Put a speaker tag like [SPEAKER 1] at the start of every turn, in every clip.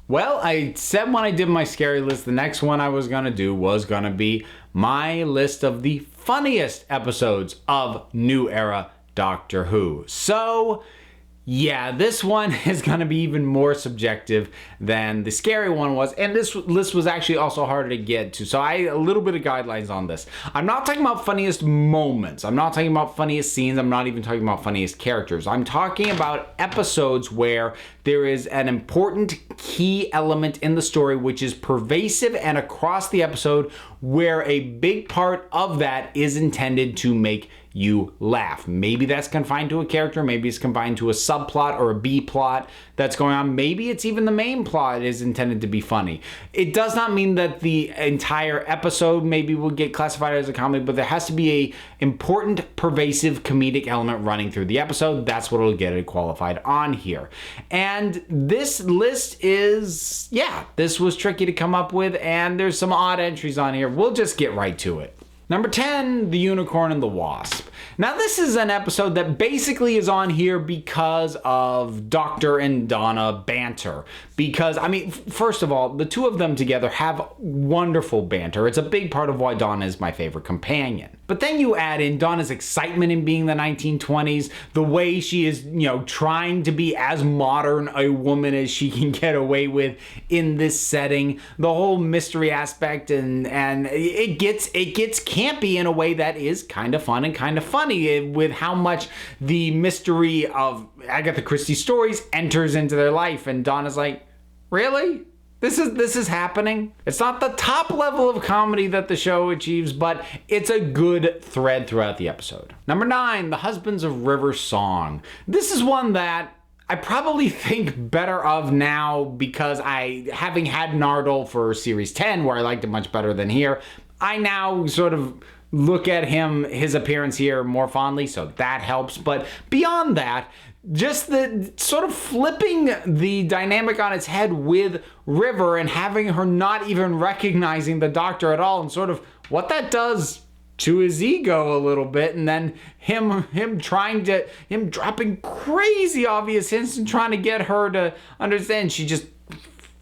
[SPEAKER 1] Well, I said when I did my scary list, the next one I was going to do was going to be my list of the funniest episodes of New Era Doctor Who. So, yeah, this one is going to be even more subjective than the scary one was, and this list was actually also harder to get to, so a little bit of guidelines on this. I'm not talking about funniest moments, I'm not talking about funniest scenes, I'm not even talking about funniest characters. I'm talking about episodes where there is an important key element in the story which is pervasive and across the episode, where a big part of that is intended to make you laugh. Maybe that's confined to a character, maybe it's confined to a subplot or a B plot that's going on. Maybe it's even the main plot is intended to be funny. It does not mean that the entire episode maybe will get classified as a comedy, but there has to be a important, pervasive comedic element running through the episode. That's what will get it qualified on here. And this list is, this was tricky to come up with, and there's some odd entries on here. We'll just get right to it. Number 10, The Unicorn and the Wasp. Now, this is an episode that basically is on here because of Doctor and Donna banter. Because, I mean, first of all, the two of them together have wonderful banter. It's a big part of why Donna is my favorite companion. But then you add in Donna's excitement in being the 1920s, the way she is, trying to be as modern a woman as she can get away with in this setting, the whole mystery aspect, and it gets campy in a way that is kind of fun and kind of funny, with how much the mystery of Agatha Christie stories enters into their life, and Donna's like, really? This is happening? It's not the top level of comedy that the show achieves, but it's a good thread throughout the episode. Number 9, The Husbands of River Song. This is one that I probably think better of now because having had Nardole for Series 10, where I liked it much better than here, I now sort of look at his appearance here more fondly, so that helps. But beyond that, just the sort of flipping the dynamic on its head with River and having her not even recognizing the Doctor at all, and sort of what that does to his ego a little bit, and then him dropping crazy obvious hints and trying to get her to understand.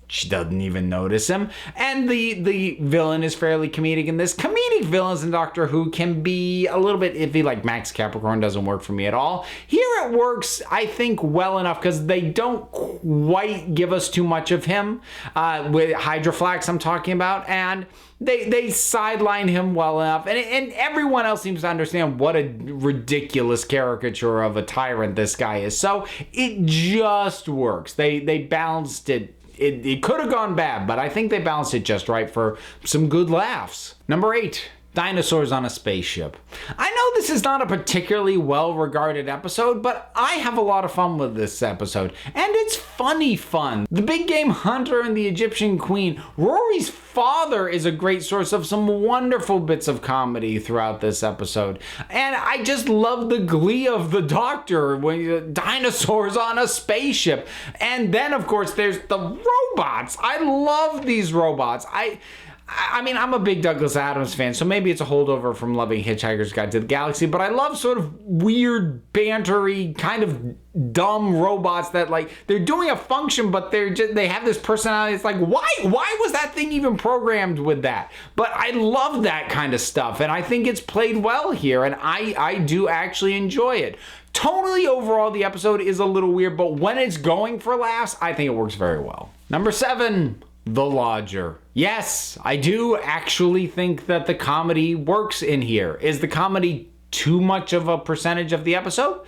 [SPEAKER 1] She doesn't even notice him. And the villain is fairly comedic in this. Comedic villains in Doctor Who can be a little bit iffy, like Max Capricorn doesn't work for me at all. Here it works, I think, well enough because they don't quite give us too much of him. With Hydroflax I'm talking about, and they sideline him well enough. And everyone else seems to understand what a ridiculous caricature of a tyrant this guy is. So it just works. They balanced it. It could have gone bad, but I think they balanced it just right for some good laughs. Number 8, Dinosaurs on a Spaceship. I know this is not a particularly well-regarded episode, but I have a lot of fun with this episode, and it's funny fun. The big game hunter and the Egyptian queen. Rory's father is a great source of some wonderful bits of comedy throughout this episode, and I just love the glee of the Doctor when dinosaurs on a spaceship. And then, of course, there's the robots. I love these robots. I mean, I'm a big Douglas Adams fan, so maybe it's a holdover from loving Hitchhiker's Guide to the Galaxy, but I love sort of weird, bantery, kind of dumb robots that, like, they're doing a function, but they have this personality. It's like, why was that thing even programmed with that? But I love that kind of stuff, and I think it's played well here, and I do actually enjoy it. Tonally, overall, the episode is a little weird, but when it's going for laughs, I think it works very well. Number 7, The Lodger. Yes, I do actually think that the comedy works in here. Is the comedy too much of a percentage of the episode?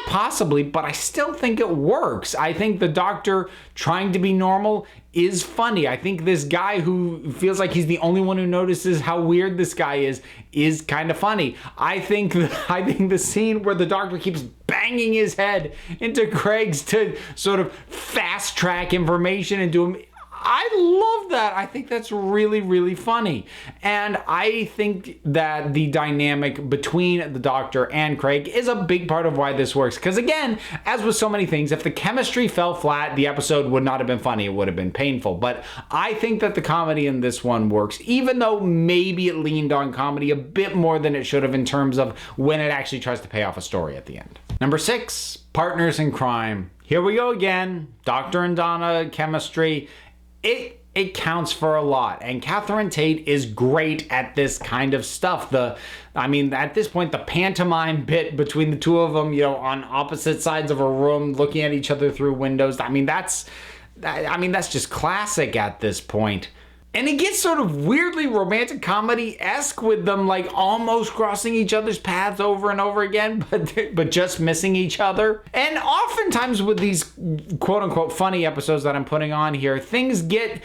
[SPEAKER 1] Possibly, but I still think it works. I think the Doctor trying to be normal is funny. I think this guy who feels like he's the only one who notices how weird this guy is kind of funny. I think the scene where the Doctor keeps banging his head into Craig's to sort of fast track information into him, I love that. I think that's really, really funny. And I think that the dynamic between the Doctor and Craig is a big part of why this works. Because again, as with so many things, if the chemistry fell flat, the episode would not have been funny. It would have been painful. But I think that the comedy in this one works, even though maybe it leaned on comedy a bit more than it should have in terms of when it actually tries to pay off a story at the end. Number 6, partners in crime. Here we go again. Doctor and Donna chemistry. It counts for a lot, and Catherine Tate is great at this kind of stuff. At this point, the pantomime bit between the two of them, on opposite sides of a room, looking at each other through windows. That's just classic at this point. And it gets sort of weirdly romantic comedy-esque with them like almost crossing each other's paths over and over again, but just missing each other. And oftentimes with these quote-unquote funny episodes that I'm putting on here, things get,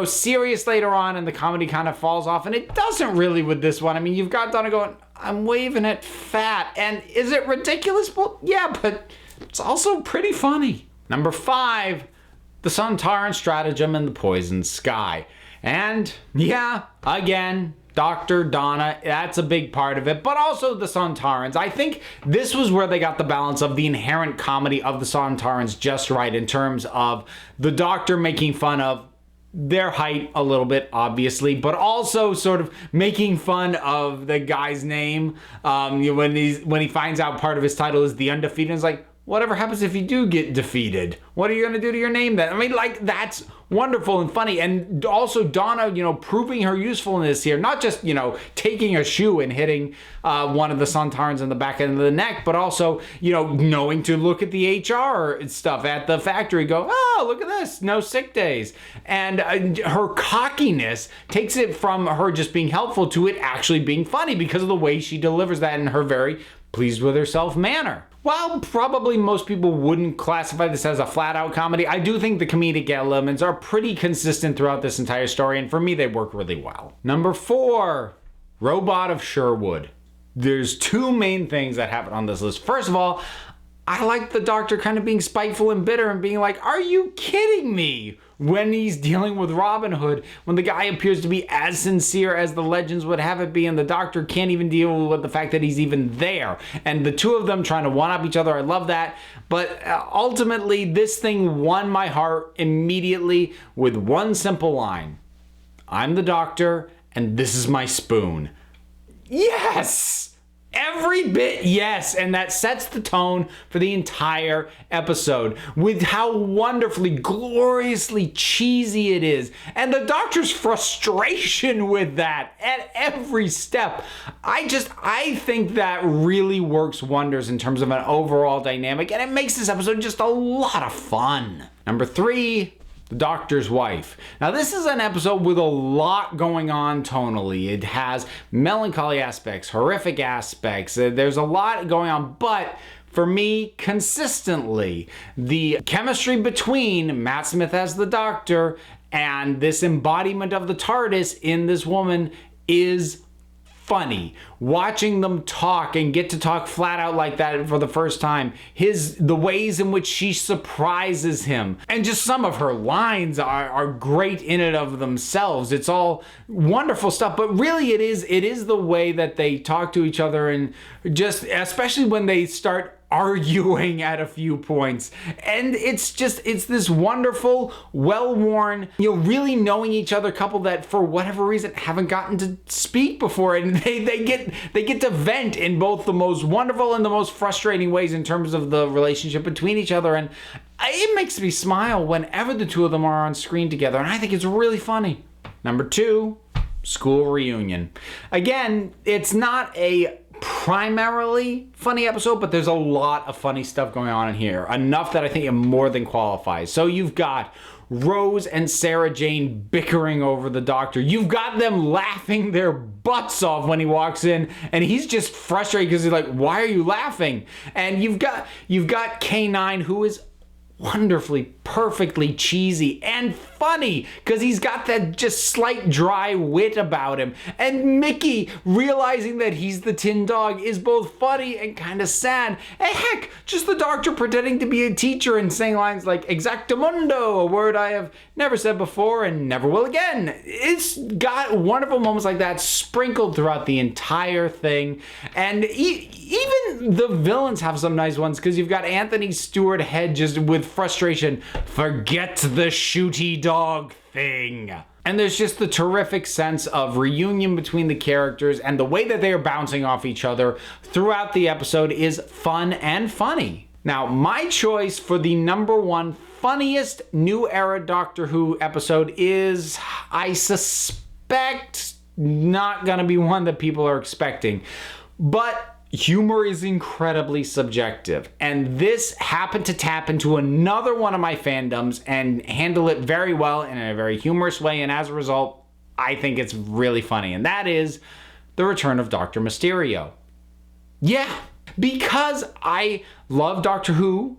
[SPEAKER 1] serious later on and the comedy kind of falls off, and it doesn't really with this one. You've got Donna going, I'm waving at fat, and is it ridiculous? Well, yeah, but it's also pretty funny. Number 5, the Sontaran stratagem and the poisoned sky. And yeah, again, Dr. Donna, that's a big part of it, but also the Sontarans. I think this was where they got the balance of the inherent comedy of the Sontarans just right, in terms of the Doctor making fun of their height a little bit, obviously, but also sort of making fun of the guy's name. When he finds out part of his title is the Undefeated, it's like, whatever happens if you do get defeated? What are you going to do to your name then? That's wonderful and funny. And also Donna, proving her usefulness here. Not just, taking a shoe and hitting one of the Sontarans in the back end of the neck, but also, knowing to look at the HR stuff at the factory, go, oh, look at this, no sick days. And her cockiness takes it from her just being helpful to it actually being funny because of the way she delivers that in her very pleased with herself manner. While probably most people wouldn't classify this as a flat-out comedy, I do think the comedic elements are pretty consistent throughout this entire story, and for me, they work really well. Number 4, Robot of Sherwood. There's 2 main things that happen on this list. First of all, I like the Doctor kind of being spiteful and bitter and being like, are you kidding me? When he's dealing with Robin Hood, when the guy appears to be as sincere as the legends would have it be, and the Doctor can't even deal with the fact that he's even there. And the two of them trying to one-up each other, I love that. But ultimately, this thing won my heart immediately with one simple line. I'm the Doctor, and this is my spoon. Yes! Every bit, yes, and that sets the tone for the entire episode with how wonderfully, gloriously cheesy it is, and the Doctor's frustration with that at every step. I think that really works wonders in terms of an overall dynamic, and it makes this episode just a lot of fun. Number 3, the Doctor's wife. Now, this is an episode with a lot going on tonally. It has melancholy aspects, horrific aspects. There's a lot going on, but for me, consistently, the chemistry between Matt Smith as the Doctor and this embodiment of the TARDIS in this woman is funny. Watching them talk and get to talk flat out like that for the first time, the ways in which she surprises him, and just some of her lines are great in and of themselves. It's all wonderful stuff, but really it is the way that they talk to each other, and just especially when they start arguing at a few points. And it's this wonderful, well-worn, really knowing each other couple that for whatever reason haven't gotten to speak before, and they get to vent in both the most wonderful and the most frustrating ways in terms of the relationship between each other. And it makes me smile whenever the two of them are on screen together, and I think it's really funny. Number 2, school reunion. Again, it's not a primarily funny episode, but there's a lot of funny stuff going on in here. Enough that I think it more than qualifies. So you've got Rose and Sarah Jane bickering over the Doctor. You've got them laughing their butts off when he walks in, and he's just frustrated because he's like, why are you laughing? And you've got K9, who is wonderfully, perfectly cheesy and funny because he's got that just slight dry wit about him. And Mickey realizing that he's the tin dog is both funny and kind of sad. And heck, just the doctor pretending to be a teacher and saying lines like exactamundo, a word I have never said before and never will again. It's got wonderful moments like that sprinkled throughout the entire thing. And even the villains have some nice ones, because you've got Anthony Stewart Head just with frustration, forget the shooty dog thing. And there's just the terrific sense of reunion between the characters, and the way that they are bouncing off each other throughout the episode is fun and funny. Now, my choice for the number one funniest New Era Doctor Who episode is, I suspect, not gonna be one that people are expecting. But humor is incredibly subjective, and this happened to tap into another one of my fandoms and handle it very well in a very humorous way, and as a result, I think it's really funny, and that is the return of Dr. Mysterio. Yeah, because I love Doctor Who,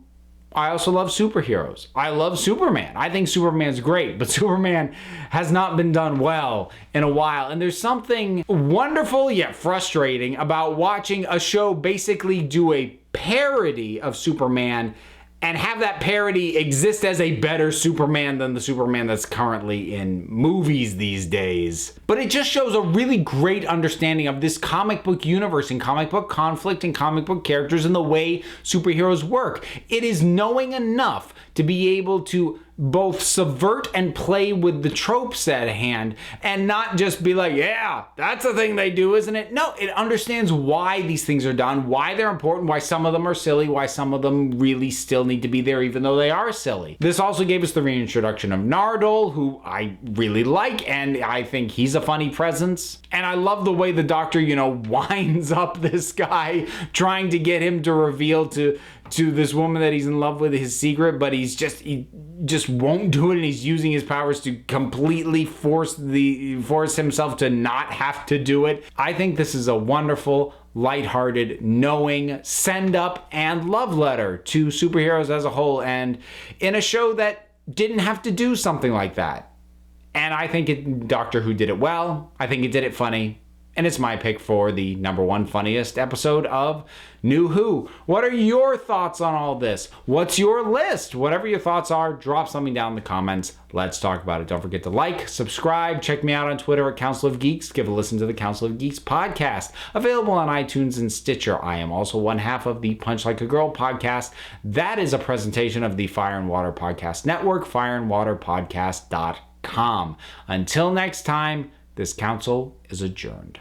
[SPEAKER 1] I also love superheroes. I love Superman. I think Superman's great, but Superman has not been done well in a while. And there's something wonderful yet frustrating about watching a show basically do a parody of Superman and have that parody exist as a better Superman than the Superman that's currently in movies these days. But it just shows a really great understanding of this comic book universe and comic book conflict and comic book characters and the way superheroes work. It is knowing enough to be able to both subvert and play with the tropes at hand, and not just be like, yeah, that's the thing they do, isn't it? No, it understands why these things are done, why they're important, why some of them are silly, why some of them really still need to be there even though they are silly. This also gave us the reintroduction of Nardole, who I really like, and I think he's a funny presence. And I love the way the Doctor, winds up this guy, trying to get him to reveal to this woman that he's in love with his secret, but he just won't do it, and he's using his powers to completely force himself to not have to do it. I think this is a wonderful, lighthearted, knowing send up and love letter to superheroes as a whole, and in a show that didn't have to do something like that. And I think Doctor Who did it well. I think it did it funny. And it's my pick for the number one funniest episode of New Who. What are your thoughts on all this? What's your list? Whatever your thoughts are, drop something down in the comments. Let's talk about it. Don't forget to like, subscribe, check me out on Twitter at Council of Geeks. Give a listen to the Council of Geeks podcast, available on iTunes and Stitcher. I am also one half of the Punch Like a Girl podcast. That is a presentation of the Fire and Water Podcast Network, fireandwaterpodcast.com. Until next time, this council is adjourned.